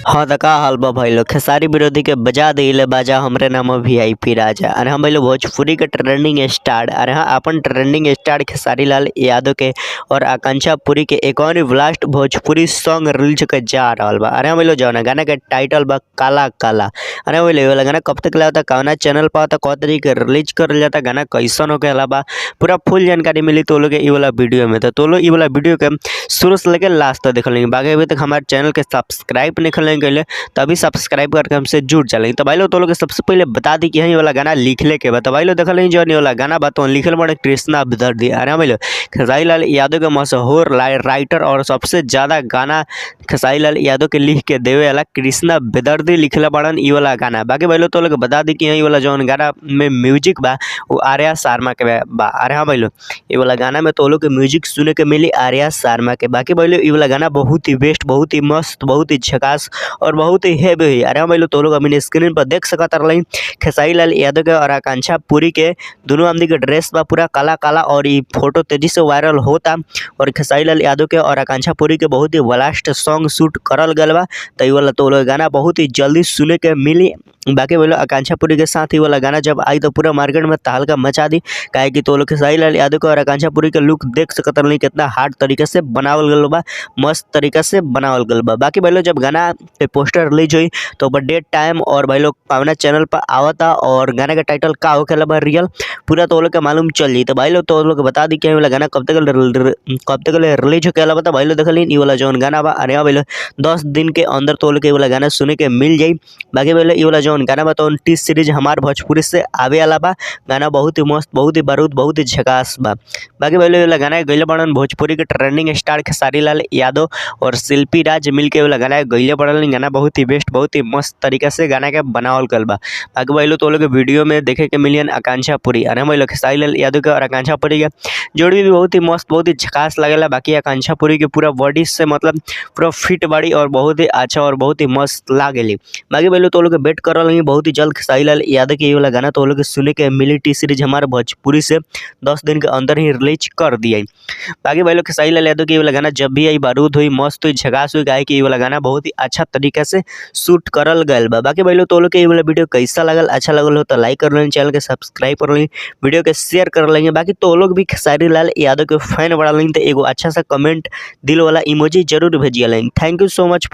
हाँ त का हाल बा भाई लोग। खेसारी विरोधी के बजा दिले बाजा हमरे नाम वीआईपी राजा। अरे हाँ भाई लोग, भोजपुरी के ट्रेंडिंग स्टार, अरे हाँ अपन ट्रेंडिंग स्टार खेसारी लाल यादव के और आकांक्षा पुरी के एक और ब्लास्ट भोजपुरी सॉन्ग रिलीज के जा रहल बा। अरे हाँ भाई लोग, जौन गाना के टाइटल बा काला काला। अरे हाँ भाई लोग, ये वाला गाना कब तक लाता, कौना चैनल पर आता, कौ तरीके रिलीज करल जाता, गाना कैसन होके अलावा पूरा फुल जानकारी मिली तो लोग ये वाला वीडियो में। तो लोग ये वाला वीडियो के शुरू से लेकर लास्ट तक देख लेंगे। बाकी अभी तक हमारे चैनल के सब्सक्राइब नहीं कर लेंगे तभी सब्सक्राइब करके हमसे जुड़ चलेंगे। तो भाई लोग तो लोग सबसे पहले बता दी कि ये वाला गाना लिखले के बाद। तो भाई लोग देख लेंगे जो वाला गाना बा तो लिखल बड़े कृष्णा विदर्दी। अरे भाई लोग, खेसारी लाल यादव के मशहूर राइटर और सबसे ज़्यादा गाना खेसारी लाल यादव के लिख के देवे वाला कृष्णा विदर्दी लिखले बड़न ई वाला गाना। बाकी भाई लोग तो लोग बता दी कि ये वाला जौन गाना में म्यूजिक बा वो आर्या शर्मा के बा। अरे हाँ भाई लोग, ये वाला गाना में तो लोग के म्यूजिक सुने के मिली आर्या शर्मा के। बाकी भाई लोग, ये वाला गाना बहुत ही बेस्ट, बहुत ही मस्त, बहुत ही झकास और बहुत ही हेवी हुई। अरे हाँ भाई लोग, तो लोग अपने स्क्रीन पर देख सकत रही खेसारी लाल यादव के और आकांक्षा पुरी के दोनों आदमी के ड्रेस बा पूरा काला काला और ये फोटो तेजी से वायरल होता। और खेसारी लाल यादव के और आकांक्षा पुरी के बहुत ही ब्लास्ट सॉन्ग शूट करल गल बा। तो ये वाला तो लोग गाना बहुत ही जल्दी सुने के मिली। बाकी बोलो, आकांक्षा पुरी के साथ ही वाला गाना जब आई तो पूरा मार्केट में तहलका मचा दी। काहे कि तो लोग खेसारी लाल यादव के और आकांक्षा पुरी के लुक देख सकत रही कितना हार्ड तरीके से बनावल गल बा, मस्त तरीके से बनावल गल बा। बाकी भाई लोग, जब गाना पे पोस्टर रिलीज हुई तो डेट टाइम और भाई लोग पावना चैनल पर आवता और गाना का टाइटल का होखेला बा रियल पूरा तो लोग के मालूम चल जाई। तो भाई लोग तो लोग बता दी कि वाला गाना कब तक रिलीज होखेला बता। भाई लोग देख ली वाला जौन गाना बा, अरे भाई लोग 10 दिन के अंदर तो लोग वाला गाना सुने के मिल जाई। बाकी भाई लोग, ये वाला जौन गाना बा तो टी सीरीज हमार भोजपुरी से आवे वाला बा। गाना बहुत ही मस्त, बहुत ही बारूद, बहुत ही झकास बा। बाकी भाई लोग, ये वाला गाना गइले बड़न भोजपुरी के ट्रेंडिंग स्टार खेसारी लाल यादव और शिल्पी राज मिल के वाला गाना गइले बड़न। गाना बहुत ही बेस्ट, बहुत ही मस्त तरीके से गाना के बनावल गल बा। बाकी भाई लोग तो लोग वीडियो में देखे के मिलियन आकांक्षा पुरी। अरे भाई लोग, खेसारी लाल यादव के और आकांक्षा पुरी के जोड़ी भी बहुत ही मस्त, बहुत ही झकास लगेला। बाकी आकांक्षा पुरी के पूरा बॉडी से मतलब पूरा फिट बाड़ी और बहुत ही अच्छा और बहुत ही मस्त लागेली। बाकी भाई लोग तो लोग वेट कर रही बहुत ही जल्द खेसारी लाल यादव के ये वाला गाना तो लोग सुने के मिली। टी सीरीज हमारे भोजपुरी से 10 दिन के अंदर ही रिलीज कर दिया। बाकी भाई लोग, खेसारी लाल यादव के ये वाला गाना जब भी आई बारूद हुई, मस्त हुई, झकास हुई। गाय कि ये वाला गाना बहुत ही अच्छा तरीके से शूट करल गल बा। बाकी भाई लोग तो लोग के ये वाला वीडियो कैसा लगल, अच्छा लगल हो तो लाइक कर लें, चैनल के सब्सक्राइब कर लें, वीडियो के शेयर कर लेंगे। बाकी तो लोग भी खेसारी लाल यादव के फैन बड़ा लेंगे तो एगो अच्छा सा कमेंट दिल वाला इमोजी जरूर भेजिए लेंगे। Thank you so much.